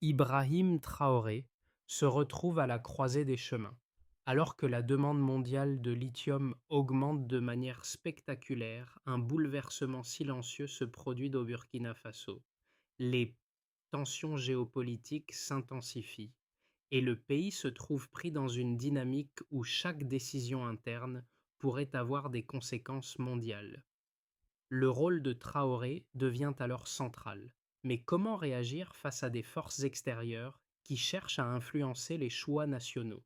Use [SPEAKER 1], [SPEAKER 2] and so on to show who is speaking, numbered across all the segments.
[SPEAKER 1] Ibrahim Traoré se retrouve à la croisée des chemins. Alors que la demande mondiale de lithium augmente de manière spectaculaire, un bouleversement silencieux se produit au Burkina Faso. Les tensions géopolitiques s'intensifient et le pays se trouve pris dans une dynamique où chaque décision interne pourrait avoir des conséquences mondiales. Le rôle de Traoré devient alors central. Mais comment réagir face à des forces extérieures qui cherchent à influencer les choix nationaux?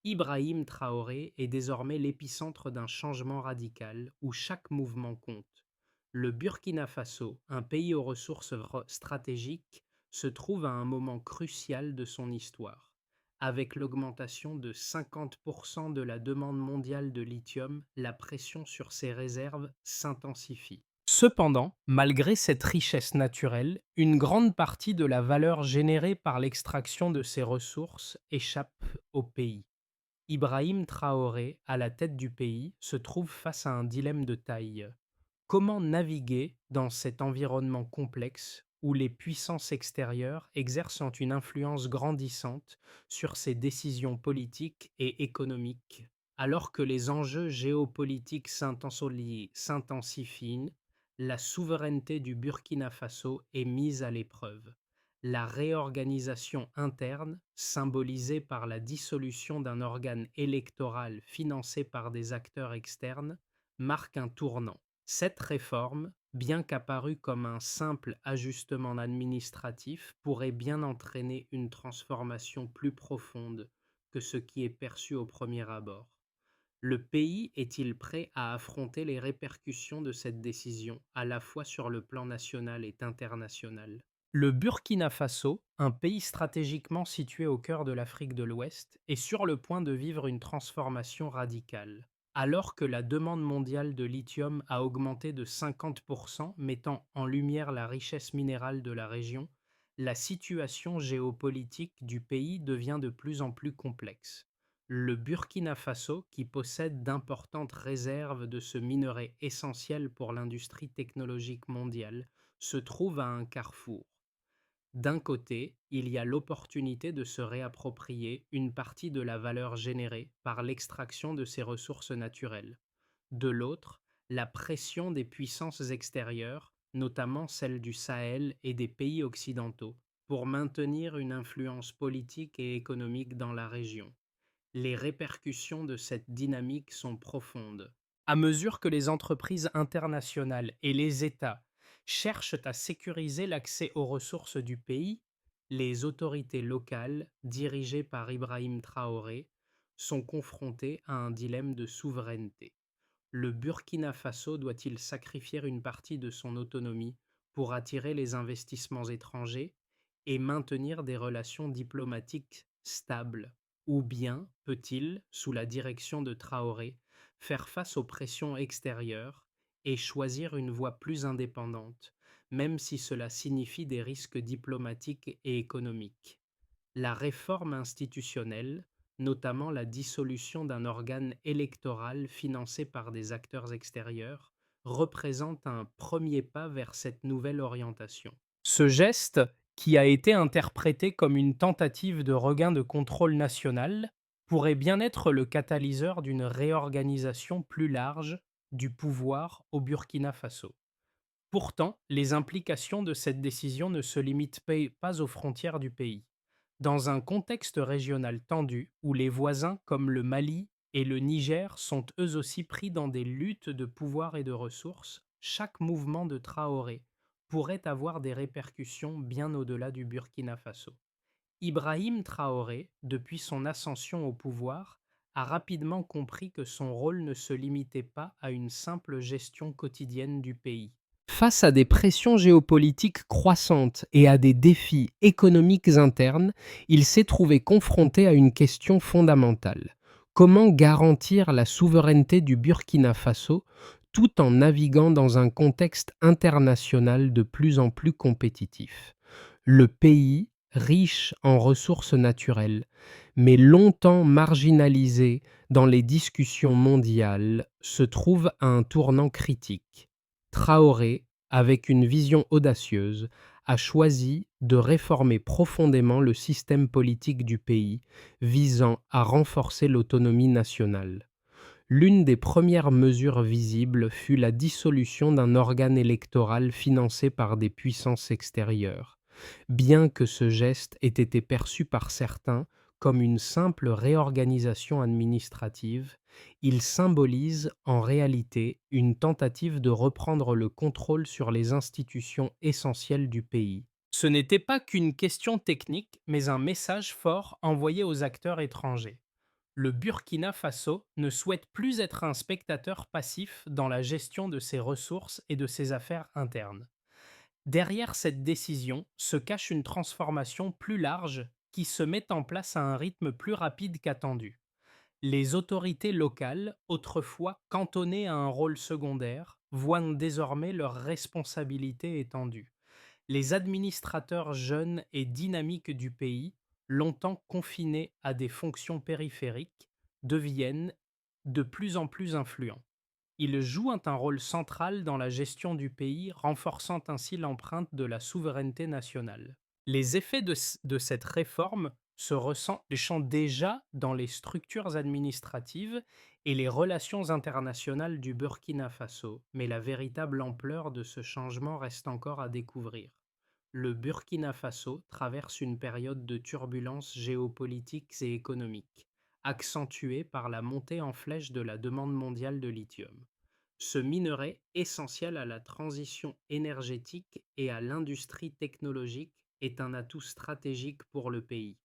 [SPEAKER 1] Ibrahim Traoré est désormais l'épicentre d'un changement radical où chaque mouvement compte. Le Burkina Faso, un pays aux ressources stratégiques, se trouve à un moment crucial de son histoire. Avec l'augmentation de 50% de la demande mondiale de lithium, la pression sur ses réserves s'intensifie. Cependant, malgré cette richesse naturelle, une grande partie de la valeur générée par l'extraction de ces ressources échappe au pays. Ibrahim Traoré, à la tête du pays, se trouve face à un dilemme de taille. Comment naviguer dans cet environnement complexe où les puissances extérieures exercent une influence grandissante sur ses décisions politiques et économiques, alors que les enjeux géopolitiques s'intensifient, la souveraineté du Burkina Faso est mise à l'épreuve. La réorganisation interne, symbolisée par la dissolution d'un organe électoral financé par des acteurs externes, marque un tournant. Cette réforme, bien qu'apparue comme un simple ajustement administratif, pourrait bien entraîner une transformation plus profonde que ce qui est perçu au premier abord. Le pays est-il prêt à affronter les répercussions de cette décision, à la fois sur le plan national et international? Le Burkina Faso, un pays stratégiquement situé au cœur de l'Afrique de l'Ouest, est sur le point de vivre une transformation radicale. Alors que la demande mondiale de lithium a augmenté de 50%, mettant en lumière la richesse minérale de la région, la situation géopolitique du pays devient de plus en plus complexe. Le Burkina Faso, qui possède d'importantes réserves de ce minerai essentiel pour l'industrie technologique mondiale, se trouve à un carrefour. D'un côté, il y a l'opportunité de se réapproprier une partie de la valeur générée par l'extraction de ces ressources naturelles. De l'autre, la pression des puissances extérieures, notamment celles du Sahel et des pays occidentaux, pour maintenir une influence politique et économique dans la région. Les répercussions de cette dynamique sont profondes. À mesure que les entreprises internationales et les États cherchent à sécuriser l'accès aux ressources du pays, les autorités locales, dirigées par Ibrahim Traoré, sont confrontées à un dilemme de souveraineté. Le Burkina Faso doit-il sacrifier une partie de son autonomie pour attirer les investissements étrangers et maintenir des relations diplomatiques stables? Ou bien peut-il, sous la direction de Traoré, faire face aux pressions extérieures et choisir une voie plus indépendante, même si cela signifie des risques diplomatiques et économiques? La réforme institutionnelle, notamment la dissolution d'un organe électoral financé par des acteurs extérieurs, représente un premier pas vers cette nouvelle orientation. Ce geste, qui a été interprété comme une tentative de regain de contrôle national, pourrait bien être le catalyseur d'une réorganisation plus large du pouvoir au Burkina Faso. Pourtant, les implications de cette décision ne se limitent pas aux frontières du pays. Dans un contexte régional tendu, où les voisins comme le Mali et le Niger sont eux aussi pris dans des luttes de pouvoir et de ressources, chaque mouvement de Traoré pourrait avoir des répercussions bien au-delà du Burkina Faso. Ibrahim Traoré, depuis son ascension au pouvoir, a rapidement compris que son rôle ne se limitait pas à une simple gestion quotidienne du pays. Face à des pressions géopolitiques croissantes et à des défis économiques internes, il s'est trouvé confronté à une question fondamentale. Comment garantir la souveraineté du Burkina Faso tout en naviguant dans un contexte international de plus en plus compétitif? Le pays, riche en ressources naturelles, mais longtemps marginalisé dans les discussions mondiales, se trouve à un tournant critique. Traoré, avec une vision audacieuse, a choisi de réformer profondément le système politique du pays, visant à renforcer l'autonomie nationale. L'une des premières mesures visibles fut la dissolution d'un organe électoral financé par des puissances extérieures, bien que ce geste ait été perçu par certains comme une simple réorganisation administrative. Il symbolise en réalité une tentative de reprendre le contrôle sur les institutions essentielles du pays. Ce n'était pas qu'une question technique, mais un message fort envoyé aux acteurs étrangers. Le Burkina Faso ne souhaite plus être un spectateur passif dans la gestion de ses ressources et de ses affaires internes. Derrière cette décision se cache une transformation plus large qui se met en place à un rythme plus rapide qu'attendu. Les autorités locales, autrefois cantonnées à un rôle secondaire, voient désormais leurs responsabilités étendues. Les administrateurs jeunes et dynamiques du pays, longtemps confinés à des fonctions périphériques, deviennent de plus en plus influents. Ils jouent un rôle central dans la gestion du pays, renforçant ainsi l'empreinte de la souveraineté nationale. Les effets de cette réforme se ressentent déjà dans les structures administratives et les relations internationales du Burkina Faso, mais la véritable ampleur de ce changement reste encore à découvrir. Le Burkina Faso traverse une période de turbulences géopolitiques et économiques, accentuée par la montée en flèche de la demande mondiale de lithium. Ce minerai, essentiel à la transition énergétique et à l'industrie technologique, est un atout stratégique pour le pays.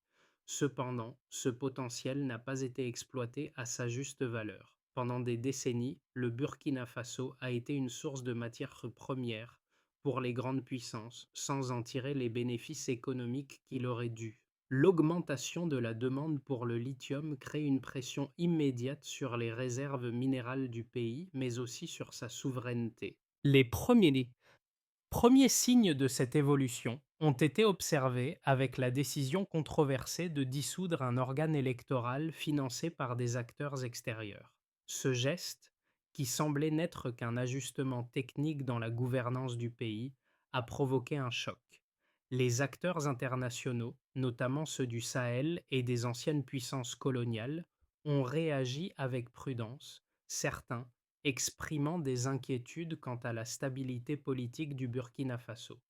[SPEAKER 1] Cependant, ce potentiel n'a pas été exploité à sa juste valeur. Pendant des décennies, le Burkina Faso a été une source de matières premières pour les grandes puissances, sans en tirer les bénéfices économiques qu'il aurait dû. L'augmentation de la demande pour le lithium crée une pression immédiate sur les réserves minérales du pays, mais aussi sur sa souveraineté. Les premiers signes de cette évolution ont été observés avec la décision controversée de dissoudre un organe électoral financé par des acteurs extérieurs. Ce geste, qui semblait n'être qu'un ajustement technique dans la gouvernance du pays, a provoqué un choc. Les acteurs internationaux, notamment ceux du Sahel et des anciennes puissances coloniales, ont réagi avec prudence, certains exprimant des inquiétudes quant à la stabilité politique du Burkina Faso.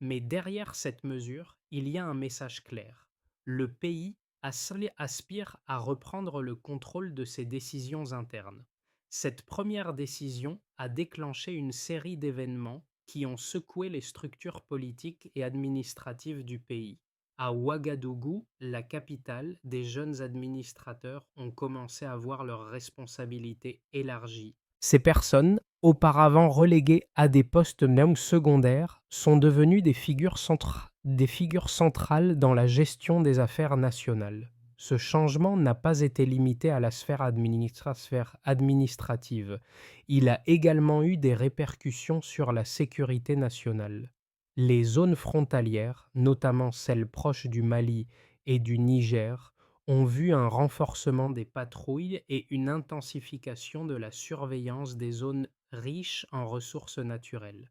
[SPEAKER 1] Mais derrière cette mesure, il y a un message clair. Le pays aspire à reprendre le contrôle de ses décisions internes. Cette première décision a déclenché une série d'événements qui ont secoué les structures politiques et administratives du pays. À Ouagadougou, la capitale, des jeunes administrateurs ont commencé à voir leurs responsabilités élargies. Ces personnes, auparavant reléguées à des postes même secondaires, sont devenues des figures centrales dans la gestion des affaires nationales. Ce changement n'a pas été limité à la sphère administrative. Il a également eu des répercussions sur la sécurité nationale. Les zones frontalières, notamment celles proches du Mali et du Niger, ont vu un renforcement des patrouilles et une intensification de la surveillance des zones riches en ressources naturelles.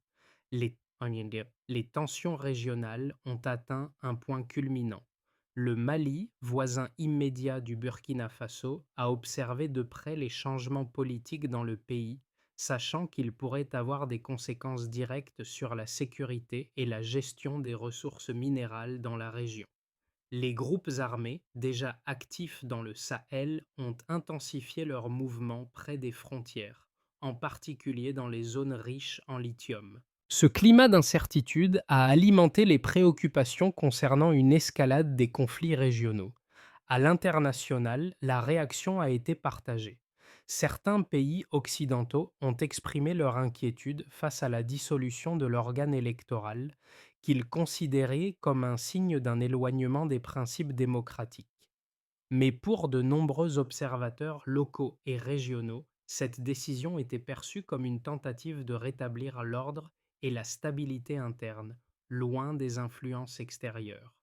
[SPEAKER 1] Les, les tensions régionales ont atteint un point culminant. Le Mali, voisin immédiat du Burkina Faso, a observé de près les changements politiques dans le pays, sachant qu'ils pourraient avoir des conséquences directes sur la sécurité et la gestion des ressources minérales dans la région. Les groupes armés, déjà actifs dans le Sahel, ont intensifié leurs mouvements près des frontières, en particulier dans les zones riches en lithium. Ce climat d'incertitude a alimenté les préoccupations concernant une escalade des conflits régionaux. À l'international, la réaction a été partagée. Certains pays occidentaux ont exprimé leur inquiétude face à la dissolution de l'organe électoral, qu'ils considéraient comme un signe d'un éloignement des principes démocratiques. Mais pour de nombreux observateurs locaux et régionaux, cette décision était perçue comme une tentative de rétablir l'ordre et la stabilité interne, loin des influences extérieures.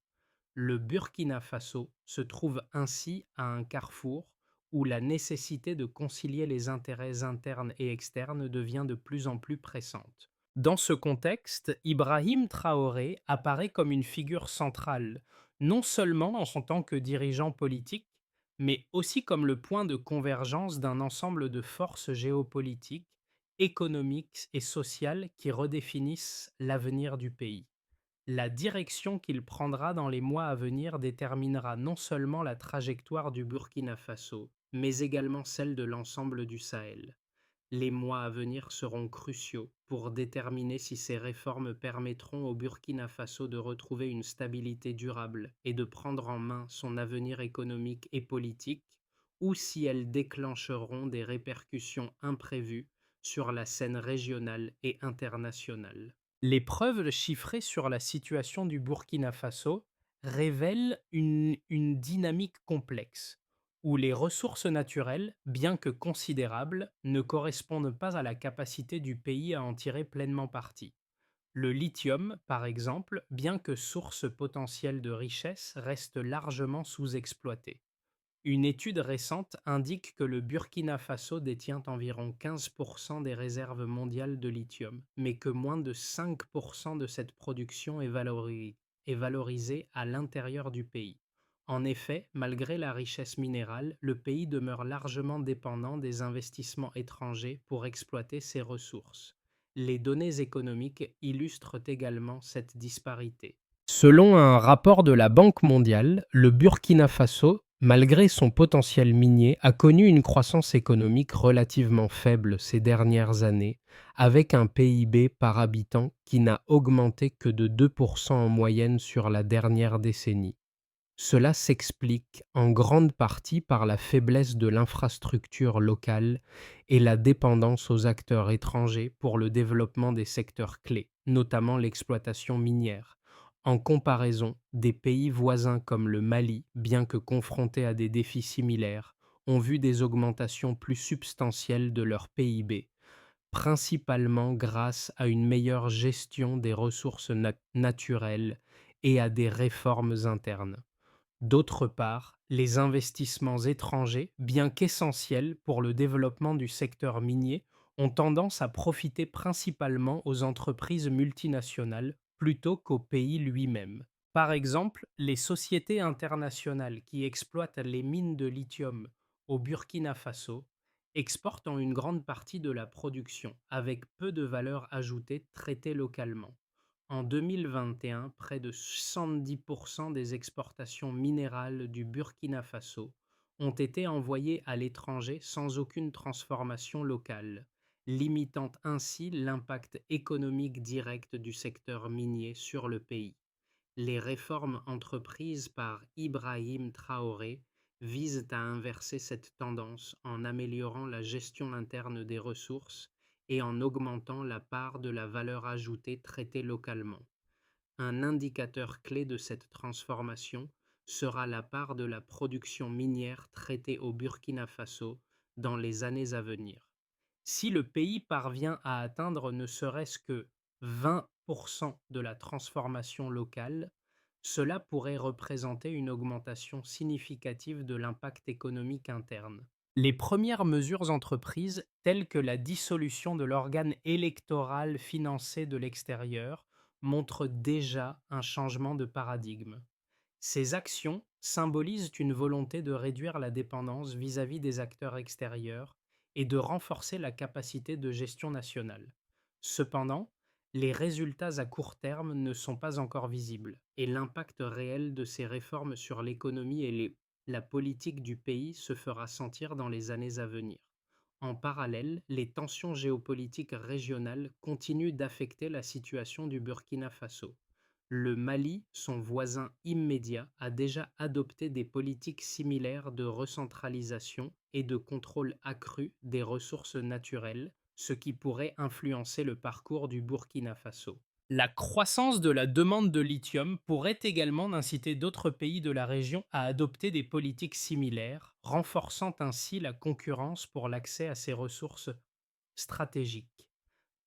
[SPEAKER 1] Le Burkina Faso se trouve ainsi à un carrefour où la nécessité de concilier les intérêts internes et externes devient de plus en plus pressante. Dans ce contexte, Ibrahim Traoré apparaît comme une figure centrale, non seulement en tant que dirigeant politique, mais aussi comme le point de convergence d'un ensemble de forces géopolitiques, économiques et sociales qui redéfinissent l'avenir du pays. La direction qu'il prendra dans les mois à venir déterminera non seulement la trajectoire du Burkina Faso, mais également celle de l'ensemble du Sahel. Les mois à venir seront cruciaux pour déterminer si ces réformes permettront au Burkina Faso de retrouver une stabilité durable et de prendre en main son avenir économique et politique, ou si elles déclencheront des répercussions imprévues sur la scène régionale et internationale. Les preuves chiffrées sur la situation du Burkina Faso révèlent une dynamique complexe où les ressources naturelles, bien que considérables, ne correspondent pas à la capacité du pays à en tirer pleinement parti. Le lithium, par exemple, bien que source potentielle de richesse, reste largement sous-exploité. Une étude récente indique que le Burkina Faso détient environ 15% des réserves mondiales de lithium, mais que moins de 5% de cette production est valorisée à l'intérieur du pays. En effet, malgré la richesse minérale, le pays demeure largement dépendant des investissements étrangers pour exploiter ses ressources. Les données économiques illustrent également cette disparité. Selon un rapport de la Banque mondiale, le Burkina Faso, malgré son potentiel minier, a connu une croissance économique relativement faible ces dernières années, avec un PIB par habitant qui n'a augmenté que de 2% en moyenne sur la dernière décennie. Cela s'explique en grande partie par la faiblesse de l'infrastructure locale et la dépendance aux acteurs étrangers pour le développement des secteurs clés, notamment l'exploitation minière. En comparaison, des pays voisins comme le Mali, bien que confrontés à des défis similaires, ont vu des augmentations plus substantielles de leur PIB, principalement grâce à une meilleure gestion des ressources naturelles et à des réformes internes. D'autre part, les investissements étrangers, bien qu'essentiels pour le développement du secteur minier, ont tendance à profiter principalement aux entreprises multinationales plutôt qu'au pays lui-même. Par exemple, les sociétés internationales qui exploitent les mines de lithium au Burkina Faso exportent en une grande partie de la production, avec peu de valeur ajoutée traitée localement. En 2021, près de 70% des exportations minérales du Burkina Faso ont été envoyées à l'étranger sans aucune transformation locale, limitant ainsi l'impact économique direct du secteur minier sur le pays. Les réformes entreprises par Ibrahim Traoré visent à inverser cette tendance en améliorant la gestion interne des ressources et en augmentant la part de la valeur ajoutée traitée localement. Un indicateur clé de cette transformation sera la part de la production minière traitée au Burkina Faso dans les années à venir. Si le pays parvient à atteindre ne serait-ce que 20% de la transformation locale, cela pourrait représenter une augmentation significative de l'impact économique interne. Les premières mesures entreprises, telles que la dissolution de l'organe électoral financé de l'extérieur, montrent déjà un changement de paradigme. Ces actions symbolisent une volonté de réduire la dépendance vis-à-vis des acteurs extérieurs et de renforcer la capacité de gestion nationale. Cependant, les résultats à court terme ne sont pas encore visibles et l'impact réel de ces réformes sur l'économie et la politique du pays se fera sentir dans les années à venir. En parallèle, les tensions géopolitiques régionales continuent d'affecter la situation du Burkina Faso. Le Mali, son voisin immédiat, a déjà adopté des politiques similaires de recentralisation et de contrôle accru des ressources naturelles, ce qui pourrait influencer le parcours du Burkina Faso. La croissance de la demande de lithium pourrait également inciter d'autres pays de la région à adopter des politiques similaires, renforçant ainsi la concurrence pour l'accès à ces ressources stratégiques.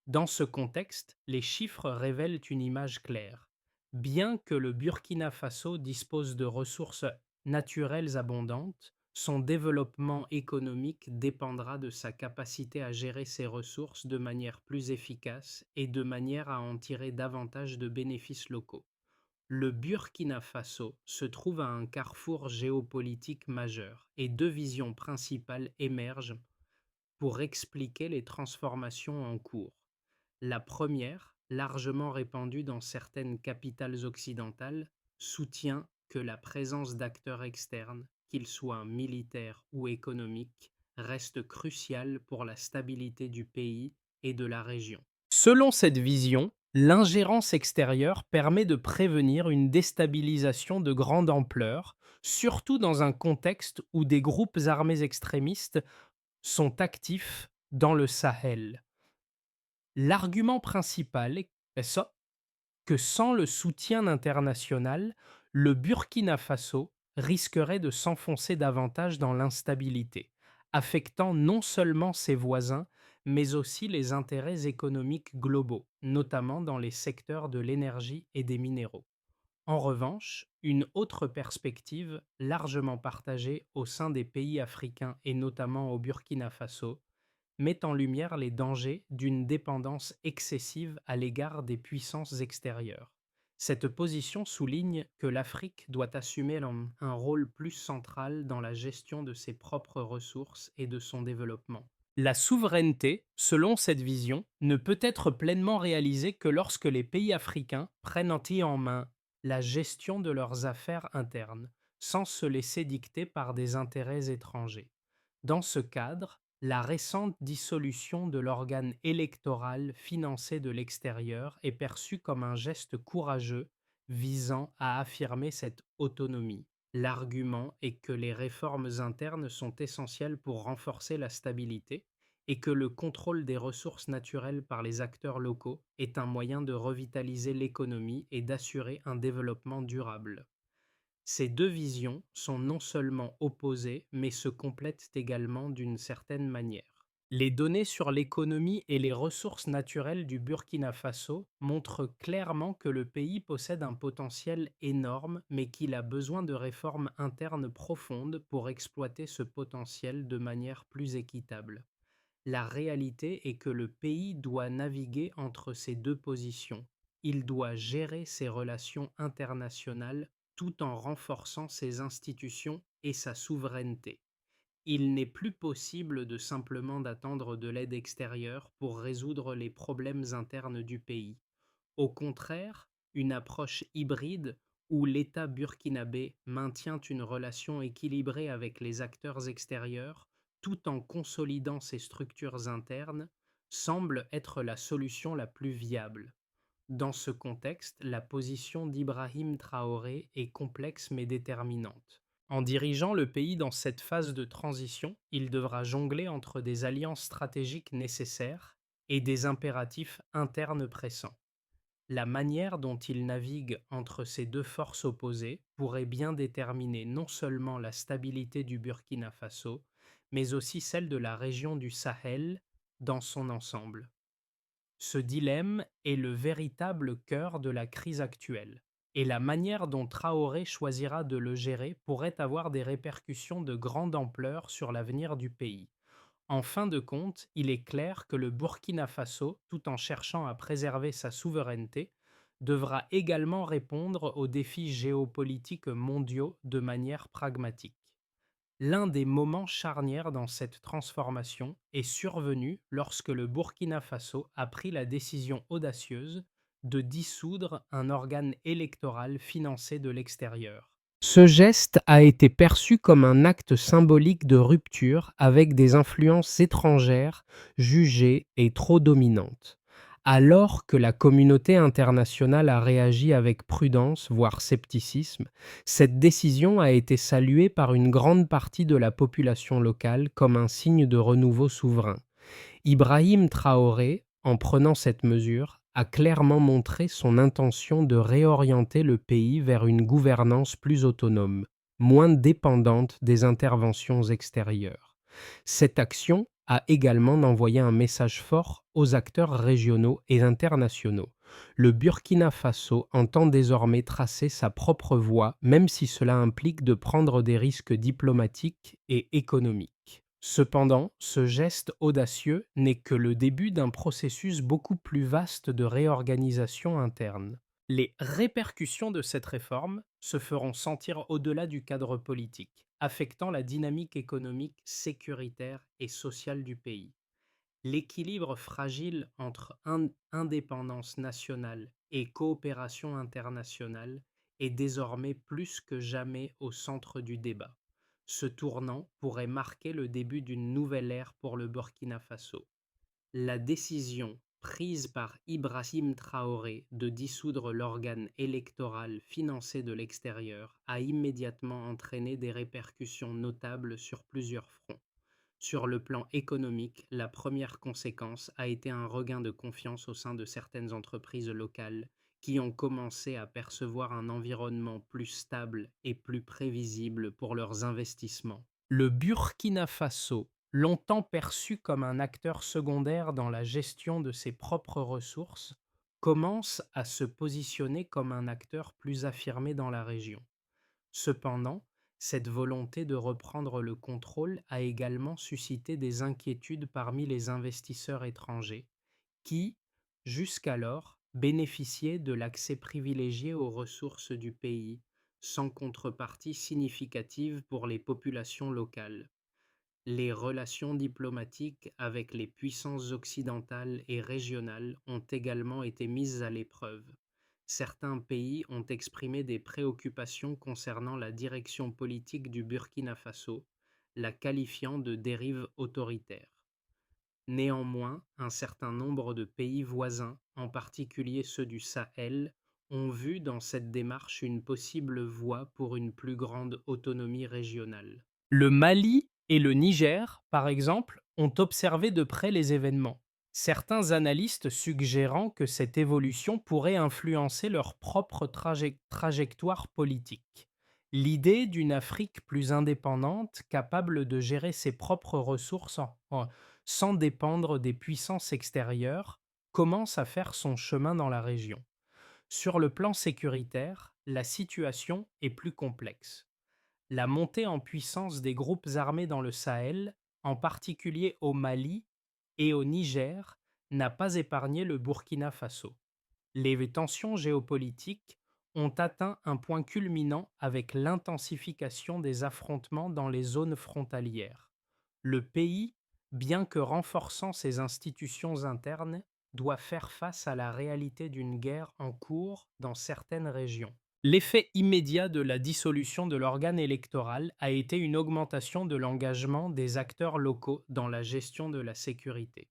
[SPEAKER 1] Dans ce contexte, les chiffres révèlent une image claire. Bien que le Burkina Faso dispose de ressources naturelles abondantes, Son développement économique dépendra de sa capacité à gérer ses ressources de manière plus efficace et de manière à en tirer davantage de bénéfices locaux. Le Burkina Faso se trouve à un carrefour géopolitique majeur et deux visions principales émergent pour expliquer les transformations en cours. La première, largement répandue dans certaines capitales occidentales, soutient que la présence d'acteurs externes, qu'ils soient militaires ou économiques, reste cruciale pour la stabilité du pays et de la région. Selon cette vision, l'ingérence extérieure permet de prévenir une déstabilisation de grande ampleur, surtout dans un contexte où des groupes armés extrémistes sont actifs dans le Sahel. L'argument principal est que sans le soutien international, le Burkina Faso risquerait de s'enfoncer davantage dans l'instabilité, affectant non seulement ses voisins, mais aussi les intérêts économiques globaux, notamment dans les secteurs de l'énergie et des minéraux. En revanche, une autre perspective, largement partagée au sein des pays africains et notamment au Burkina Faso, met en lumière les dangers d'une dépendance excessive à l'égard des puissances extérieures. Cette position souligne que l'Afrique doit assumer un rôle plus central dans la gestion de ses propres ressources et de son développement. La souveraineté, selon cette vision, ne peut être pleinement réalisée que lorsque les pays africains prennent en main la gestion de leurs affaires internes, sans se laisser dicter par des intérêts étrangers. Dans ce cadre, la récente dissolution de l'organe électoral financé de l'extérieur est perçue comme un geste courageux visant à affirmer cette autonomie. L'argument est que les réformes internes sont essentielles pour renforcer la stabilité et que le contrôle des ressources naturelles par les acteurs locaux est un moyen de revitaliser l'économie et d'assurer un développement durable. Ces deux visions sont non seulement opposées, mais se complètent également d'une certaine manière. Les données sur l'économie et les ressources naturelles du Burkina Faso montrent clairement que le pays possède un potentiel énorme, mais qu'il a besoin de réformes internes profondes pour exploiter ce potentiel de manière plus équitable. La réalité est que le pays doit naviguer entre ces deux positions. Il doit gérer ses relations internationales tout en renforçant ses institutions et sa souveraineté. Il n'est plus possible de simplement d'attendre de l'aide extérieure pour résoudre les problèmes internes du pays. Au contraire, une approche hybride où l'État burkinabé maintient une relation équilibrée avec les acteurs extérieurs tout en consolidant ses structures internes semble être la solution la plus viable. Dans ce contexte, la position d'Ibrahim Traoré est complexe mais déterminante. En dirigeant le pays dans cette phase de transition, il devra jongler entre des alliances stratégiques nécessaires et des impératifs internes pressants. La manière dont il navigue entre ces deux forces opposées pourrait bien déterminer non seulement la stabilité du Burkina Faso, mais aussi celle de la région du Sahel dans son ensemble. Ce dilemme est le véritable cœur de la crise actuelle, et la manière dont Traoré choisira de le gérer pourrait avoir des répercussions de grande ampleur sur l'avenir du pays. En fin de compte, il est clair que le Burkina Faso, tout en cherchant à préserver sa souveraineté, devra également répondre aux défis géopolitiques mondiaux de manière pragmatique. L'un des moments charnières dans cette transformation est survenu lorsque le Burkina Faso a pris la décision audacieuse de dissoudre un organe électoral financé de l'extérieur. Ce geste a été perçu comme un acte symbolique de rupture avec des influences étrangères jugées et trop dominantes. Alors que la communauté internationale a réagi avec prudence, voire scepticisme, cette décision a été saluée par une grande partie de la population locale comme un signe de renouveau souverain. Ibrahim Traoré, en prenant cette mesure, a clairement montré son intention de réorienter le pays vers une gouvernance plus autonome, moins dépendante des interventions extérieures. Cette action a également d'envoyer un message fort aux acteurs régionaux et internationaux. Le Burkina Faso entend désormais tracer sa propre voie, même si cela implique de prendre des risques diplomatiques et économiques. Cependant, ce geste audacieux n'est que le début d'un processus beaucoup plus vaste de réorganisation interne. Les répercussions de cette réforme se feront sentir au-delà du cadre politique, affectant la dynamique économique, sécuritaire et sociale du pays. L'équilibre fragile entre indépendance nationale et coopération internationale est désormais plus que jamais au centre du débat. Ce tournant pourrait marquer le début d'une nouvelle ère pour le Burkina Faso. La décision prise par Ibrahim Traoré de dissoudre l'organe électoral financé de l'extérieur a immédiatement entraîné des répercussions notables sur plusieurs fronts. Sur le plan économique, la première conséquence a été un regain de confiance au sein de certaines entreprises locales qui ont commencé à percevoir un environnement plus stable et plus prévisible pour leurs investissements. Le Burkina Faso, longtemps perçu comme un acteur secondaire dans la gestion de ses propres ressources, commence à se positionner comme un acteur plus affirmé dans la région. Cependant, cette volonté de reprendre le contrôle a également suscité des inquiétudes parmi les investisseurs étrangers qui, jusqu'alors, bénéficiaient de l'accès privilégié aux ressources du pays, sans contrepartie significative pour les populations locales. Les relations diplomatiques avec les puissances occidentales et régionales ont également été mises à l'épreuve. Certains pays ont exprimé des préoccupations concernant la direction politique du Burkina Faso, la qualifiant de dérive autoritaire. Néanmoins, un certain nombre de pays voisins, en particulier ceux du Sahel, ont vu dans cette démarche une possible voie pour une plus grande autonomie régionale. Le Mali et le Niger, par exemple, ont observé de près les événements, certains analystes suggérant que cette évolution pourrait influencer leur propre trajectoire politique. L'idée d'une Afrique plus indépendante, capable de gérer ses propres ressources sans dépendre des puissances extérieures, commence à faire son chemin dans la région. Sur le plan sécuritaire, la situation est plus complexe. La montée en puissance des groupes armés dans le Sahel, en particulier au Mali et au Niger, n'a pas épargné le Burkina Faso. Les tensions géopolitiques ont atteint un point culminant avec l'intensification des affrontements dans les zones frontalières. Le pays, bien que renforçant ses institutions internes, doit faire face à la réalité d'une guerre en cours dans certaines régions. L'effet immédiat de la dissolution de l'organe électoral a été une augmentation de l'engagement des acteurs locaux dans la gestion de la sécurité.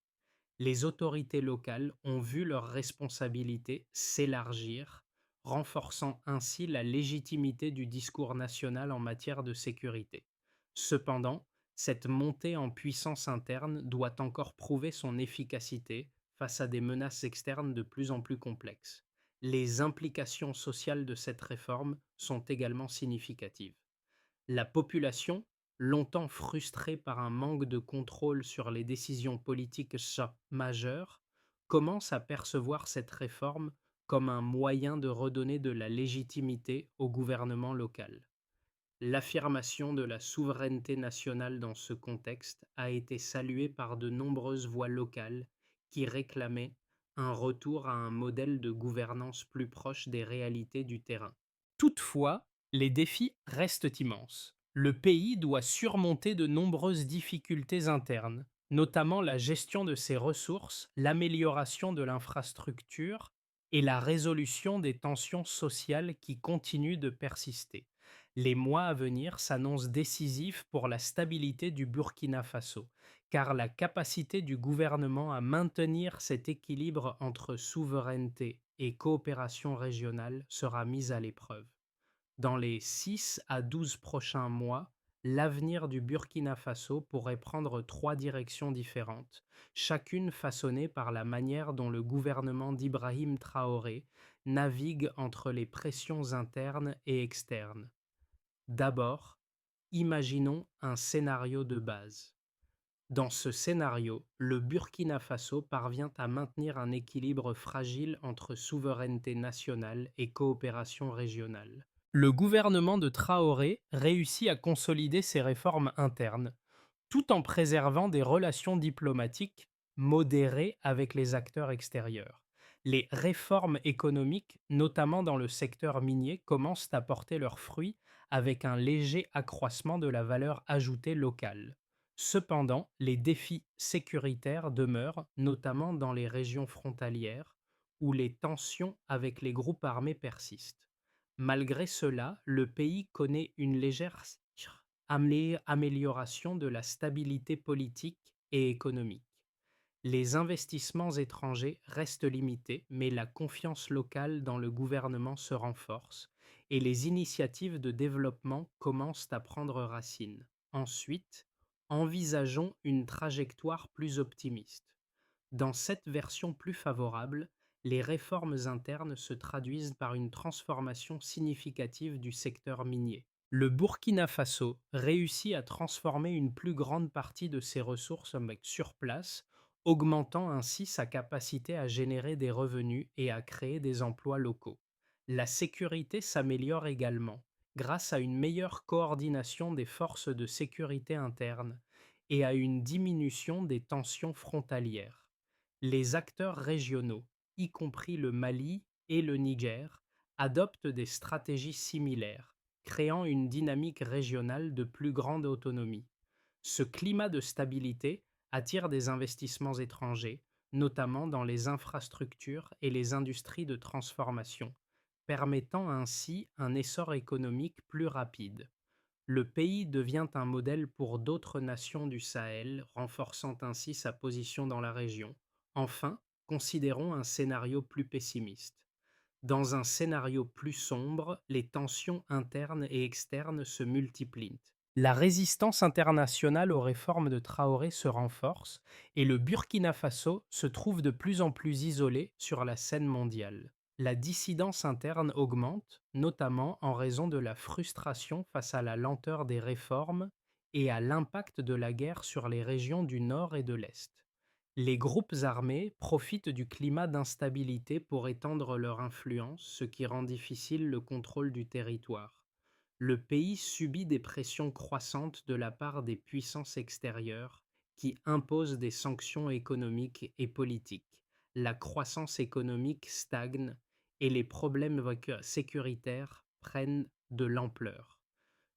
[SPEAKER 1] Les autorités locales ont vu leurs responsabilités s'élargir, renforçant ainsi la légitimité du discours national en matière de sécurité. Cependant, cette montée en puissance interne doit encore prouver son efficacité face à des menaces externes de plus en plus complexes. Les implications sociales de cette réforme sont également significatives. La population, longtemps frustrée par un manque de contrôle sur les décisions politiques majeures, commence à percevoir cette réforme comme un moyen de redonner de la légitimité au gouvernement local. L'affirmation de la souveraineté nationale dans ce contexte a été saluée par de nombreuses voix locales qui réclamaient un retour à un modèle de gouvernance plus proche des réalités du terrain. Toutefois, les défis restent immenses. Le pays doit surmonter de nombreuses difficultés internes, notamment la gestion de ses ressources, l'amélioration de l'infrastructure et la résolution des tensions sociales qui continuent de persister. Les mois à venir s'annoncent décisifs pour la stabilité du Burkina Faso, car la capacité du gouvernement à maintenir cet équilibre entre souveraineté et coopération régionale sera mise à l'épreuve. Dans les 6 à 12 prochains mois, l'avenir du Burkina Faso pourrait prendre trois directions différentes, chacune façonnée par la manière dont le gouvernement d'Ibrahim Traoré navigue entre les pressions internes et externes. D'abord, imaginons un scénario de base. Dans ce scénario, le Burkina Faso parvient à maintenir un équilibre fragile entre souveraineté nationale et coopération régionale. Le gouvernement de Traoré réussit à consolider ses réformes internes, tout en préservant des relations diplomatiques modérées avec les acteurs extérieurs. Les réformes économiques, notamment dans le secteur minier, commencent à porter leurs fruits avec un léger accroissement de la valeur ajoutée locale. Cependant, les défis sécuritaires demeurent, notamment dans les régions frontalières, où les tensions avec les groupes armés persistent. Malgré cela, le pays connaît une légère amélioration de la stabilité politique et économique. Les investissements étrangers restent limités, mais la confiance locale dans le gouvernement se renforce et les initiatives de développement commencent à prendre racine. Ensuite, envisageons une trajectoire plus optimiste. Dans cette version plus favorable, les réformes internes se traduisent par une transformation significative du secteur minier. Le Burkina Faso réussit à transformer une plus grande partie de ses ressources sur place, augmentant ainsi sa capacité à générer des revenus et à créer des emplois locaux. La sécurité s'améliore également, grâce à une meilleure coordination des forces de sécurité internes et à une diminution des tensions frontalières. Les acteurs régionaux, y compris le Mali et le Niger, adoptent des stratégies similaires, créant une dynamique régionale de plus grande autonomie. Ce climat de stabilité attire des investissements étrangers, notamment dans les infrastructures et les industries de transformation, permettant ainsi un essor économique plus rapide. Le pays devient un modèle pour d'autres nations du Sahel, renforçant ainsi sa position dans la région. Enfin, considérons un scénario plus pessimiste. Dans un scénario plus sombre, les tensions internes et externes se multiplient. La résistance internationale aux réformes de Traoré se renforce et le Burkina Faso se trouve de plus en plus isolé sur la scène mondiale. La dissidence interne augmente, notamment en raison de la frustration face à la lenteur des réformes et à l'impact de la guerre sur les régions du nord et de l'est. Les groupes armés profitent du climat d'instabilité pour étendre leur influence, ce qui rend difficile le contrôle du territoire. Le pays subit des pressions croissantes de la part des puissances extérieures qui imposent des sanctions économiques et politiques. La croissance économique stagne et les problèmes sécuritaires prennent de l'ampleur.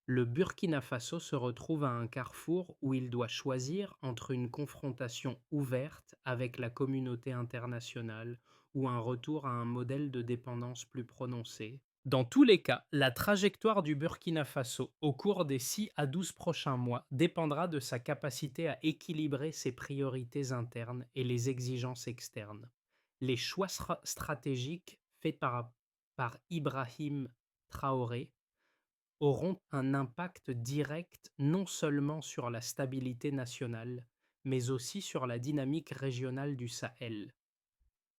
[SPEAKER 1] Le Burkina Faso se retrouve à un carrefour où il doit choisir entre une confrontation ouverte avec la communauté internationale ou un retour à un modèle de dépendance plus prononcé. Dans tous les cas, la trajectoire du Burkina Faso au cours des 6 à 12 prochains mois dépendra de sa capacité à équilibrer ses priorités internes et les exigences externes. Les choix stratégiques faits par Ibrahim Traoré auront un impact direct non seulement sur la stabilité nationale, mais aussi sur la dynamique régionale du Sahel.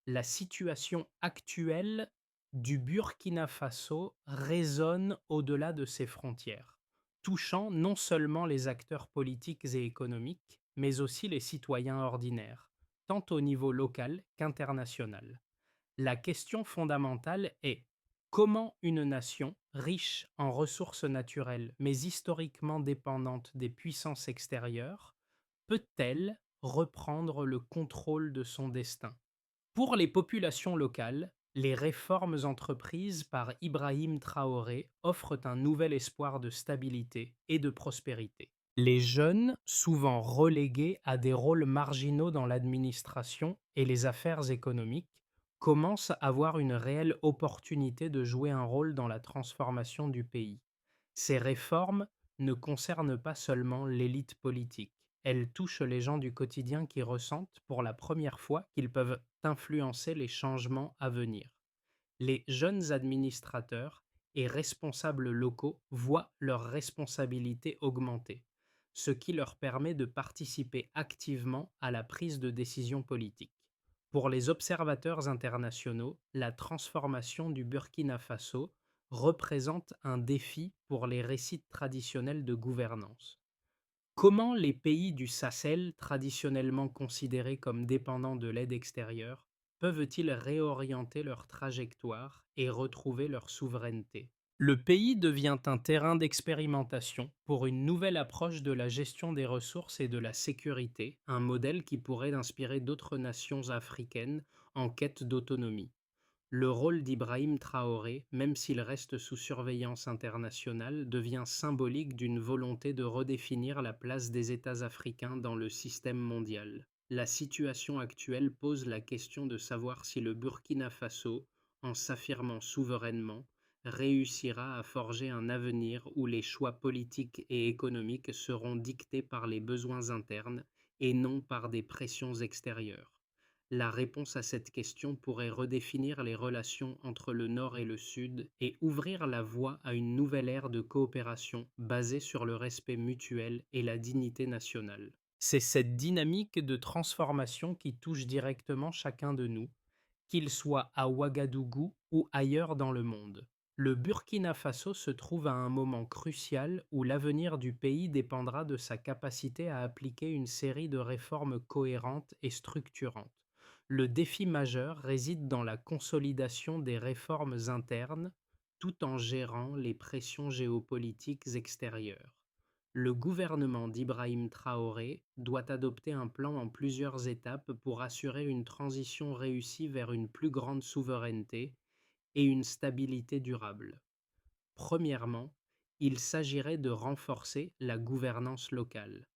[SPEAKER 1] La situation actuelle du Burkina Faso résonne au-delà de ses frontières, touchant non seulement les acteurs politiques et économiques, mais aussi les citoyens ordinaires, tant au niveau local qu'international. La question fondamentale est: comment une nation, riche en ressources naturelles mais historiquement dépendante des puissances extérieures, peut-elle reprendre le contrôle de son destin? Pour les populations locales, les réformes entreprises par Ibrahim Traoré offrent un nouvel espoir de stabilité et de prospérité. Les jeunes, souvent relégués à des rôles marginaux dans l'administration et les affaires économiques, commencent à avoir une réelle opportunité de jouer un rôle dans la transformation du pays. Ces réformes ne concernent pas seulement l'élite politique, elles touchent les gens du quotidien qui ressentent pour la première fois qu'ils peuvent influencer les changements à venir. Les jeunes administrateurs et responsables locaux voient leurs responsabilités augmenter, ce qui leur permet de participer activement à la prise de décision politique. Pour les observateurs internationaux, la transformation du Burkina Faso représente un défi pour les récits traditionnels de gouvernance. Comment les pays du Sahel, traditionnellement considérés comme dépendants de l'aide extérieure, peuvent-ils réorienter leur trajectoire et retrouver leur souveraineté? Le pays devient un terrain d'expérimentation pour une nouvelle approche de la gestion des ressources et de la sécurité, un modèle qui pourrait inspirer d'autres nations africaines en quête d'autonomie. Le rôle d'Ibrahim Traoré, même s'il reste sous surveillance internationale, devient symbolique d'une volonté de redéfinir la place des États africains dans le système mondial. La situation actuelle pose la question de savoir si le Burkina Faso, en s'affirmant souverainement, réussira à forger un avenir où les choix politiques et économiques seront dictés par les besoins internes et non par des pressions extérieures. La réponse à cette question pourrait redéfinir les relations entre le Nord et le Sud et ouvrir la voie à une nouvelle ère de coopération basée sur le respect mutuel et la dignité nationale. C'est cette dynamique de transformation qui touche directement chacun de nous, qu'il soit à Ouagadougou ou ailleurs dans le monde. Le Burkina Faso se trouve à un moment crucial où l'avenir du pays dépendra de sa capacité à appliquer une série de réformes cohérentes et structurantes. Le défi majeur réside dans la consolidation des réformes internes tout en gérant les pressions géopolitiques extérieures. Le gouvernement d'Ibrahim Traoré doit adopter un plan en plusieurs étapes pour assurer une transition réussie vers une plus grande souveraineté et une stabilité durable. Premièrement, il s'agirait de renforcer la gouvernance locale.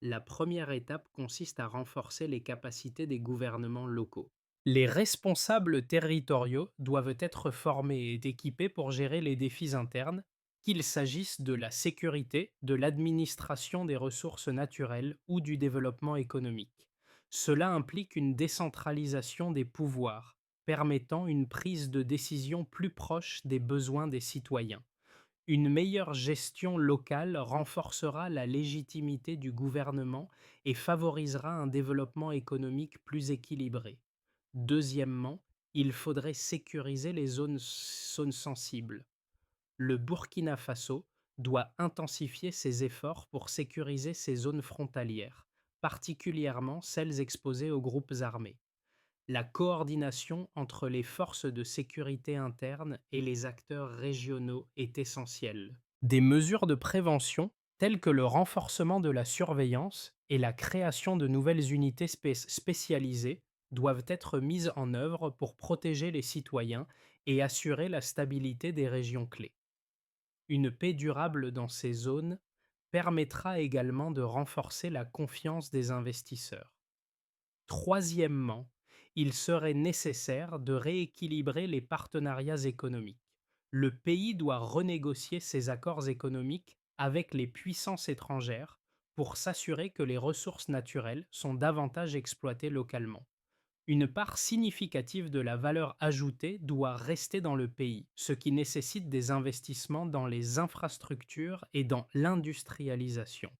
[SPEAKER 1] La première étape consiste à renforcer les capacités des gouvernements locaux. Les responsables territoriaux doivent être formés et équipés pour gérer les défis internes, qu'il s'agisse de la sécurité, de l'administration des ressources naturelles ou du développement économique. Cela implique une décentralisation des pouvoirs, permettant une prise de décision plus proche des besoins des citoyens. Une meilleure gestion locale renforcera la légitimité du gouvernement et favorisera un développement économique plus équilibré. Deuxièmement, il faudrait sécuriser les zones sensibles. Le Burkina Faso doit intensifier ses efforts pour sécuriser ses zones frontalières, particulièrement celles exposées aux groupes armés. La coordination entre les forces de sécurité interne et les acteurs régionaux est essentielle. Des mesures de prévention, telles que le renforcement de la surveillance et la création de nouvelles unités spécialisées, doivent être mises en œuvre pour protéger les citoyens et assurer la stabilité des régions clés. Une paix durable dans ces zones permettra également de renforcer la confiance des investisseurs. Troisièmement, il serait nécessaire de rééquilibrer les partenariats économiques. Le pays doit renégocier ses accords économiques avec les puissances étrangères pour s'assurer que les ressources naturelles sont davantage exploitées localement. Une part significative de la valeur ajoutée doit rester dans le pays, ce qui nécessite des investissements dans les infrastructures et dans l'industrialisation.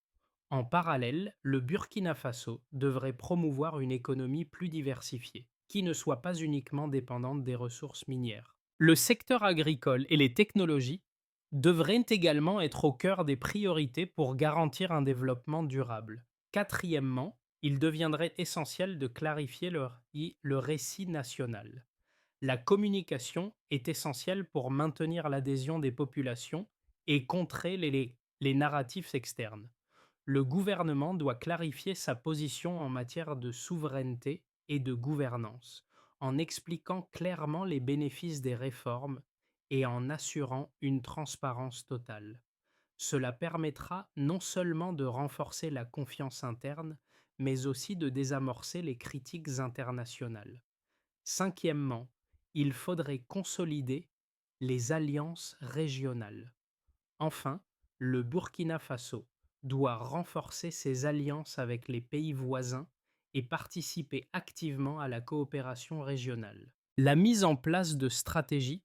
[SPEAKER 1] En parallèle, le Burkina Faso devrait promouvoir une économie plus diversifiée, qui ne soit pas uniquement dépendante des ressources minières. Le secteur agricole et les technologies devraient également être au cœur des priorités pour garantir un développement durable. Quatrièmement, il deviendrait essentiel de clarifier le récit national. La communication est essentielle pour maintenir l'adhésion des populations et contrer les narratifs externes. Le gouvernement doit clarifier sa position en matière de souveraineté et de gouvernance, en expliquant clairement les bénéfices des réformes et en assurant une transparence totale. Cela permettra non seulement de renforcer la confiance interne, mais aussi de désamorcer les critiques internationales. Cinquièmement, il faudrait consolider les alliances régionales. Enfin, le Burkina Faso doit renforcer ses alliances avec les pays voisins et participer activement à la coopération régionale. La mise en place de stratégies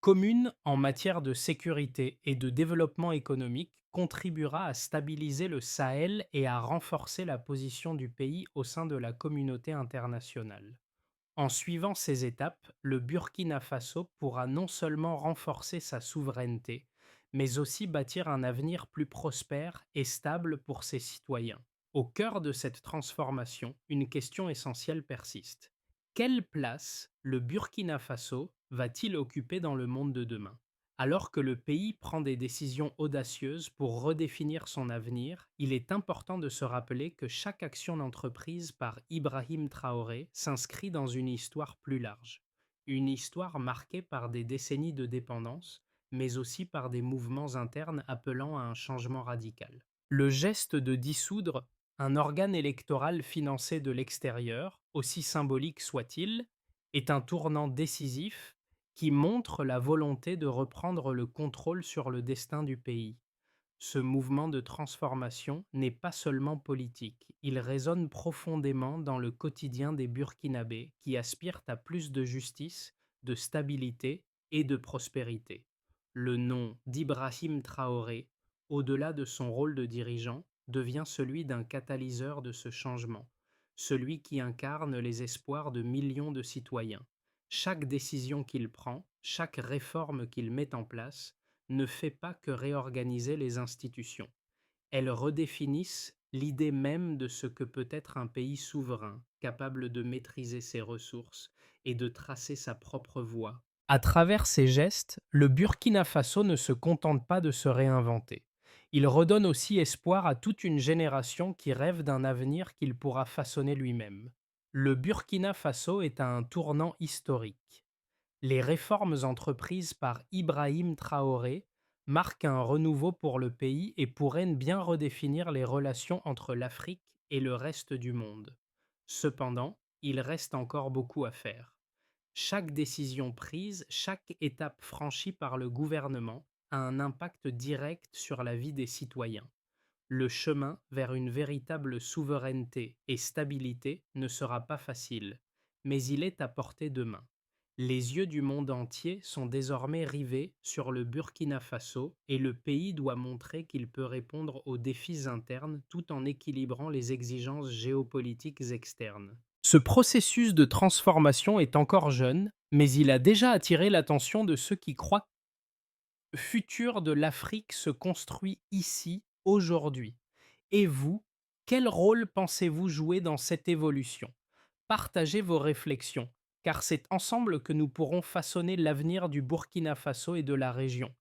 [SPEAKER 1] communes en matière de sécurité et de développement économique contribuera à stabiliser le Sahel et à renforcer la position du pays au sein de la communauté internationale. En suivant ces étapes, le Burkina Faso pourra non seulement renforcer sa souveraineté, mais aussi bâtir un avenir plus prospère et stable pour ses citoyens. Au cœur de cette transformation, une question essentielle persiste. Quelle place le Burkina Faso va-t-il occuper dans le monde de demain? Alors que le pays prend des décisions audacieuses pour redéfinir son avenir, il est important de se rappeler que chaque action d'entreprise par Ibrahim Traoré s'inscrit dans une histoire plus large. Une histoire marquée par des décennies de dépendance, mais aussi par des mouvements internes appelant à un changement radical. Le geste de dissoudre un organe électoral financé de l'extérieur, aussi symbolique soit-il, est un tournant décisif qui montre la volonté de reprendre le contrôle sur le destin du pays. Ce mouvement de transformation n'est pas seulement politique, il résonne profondément dans le quotidien des Burkinabés qui aspirent à plus de justice, de stabilité et de prospérité. Le nom d'Ibrahim Traoré, au-delà de son rôle de dirigeant, devient celui d'un catalyseur de ce changement, celui qui incarne les espoirs de millions de citoyens. Chaque décision qu'il prend, chaque réforme qu'il met en place, ne fait pas que réorganiser les institutions. Elles redéfinissent l'idée même de ce que peut être un pays souverain, capable de maîtriser ses ressources et de tracer sa propre voie. À travers ces gestes, le Burkina Faso ne se contente pas de se réinventer. Il redonne aussi espoir à toute une génération qui rêve d'un avenir qu'il pourra façonner lui-même. Le Burkina Faso est à un tournant historique. Les réformes entreprises par Ibrahim Traoré marquent un renouveau pour le pays et pourraient bien redéfinir les relations entre l'Afrique et le reste du monde. Cependant, il reste encore beaucoup à faire. Chaque décision prise, chaque étape franchie par le gouvernement a un impact direct sur la vie des citoyens. Le chemin vers une véritable souveraineté et stabilité ne sera pas facile, mais il est à portée de main. Les yeux du monde entier sont désormais rivés sur le Burkina Faso et le pays doit montrer qu'il peut répondre aux défis internes tout en équilibrant les exigences géopolitiques externes. Ce processus de transformation est encore jeune, mais il a déjà attiré l'attention de ceux qui croient que le futur de l'Afrique se construit ici, aujourd'hui. Et vous, quel rôle pensez-vous jouer dans cette évolution? Partagez vos réflexions, car c'est ensemble que nous pourrons façonner l'avenir du Burkina Faso et de la région.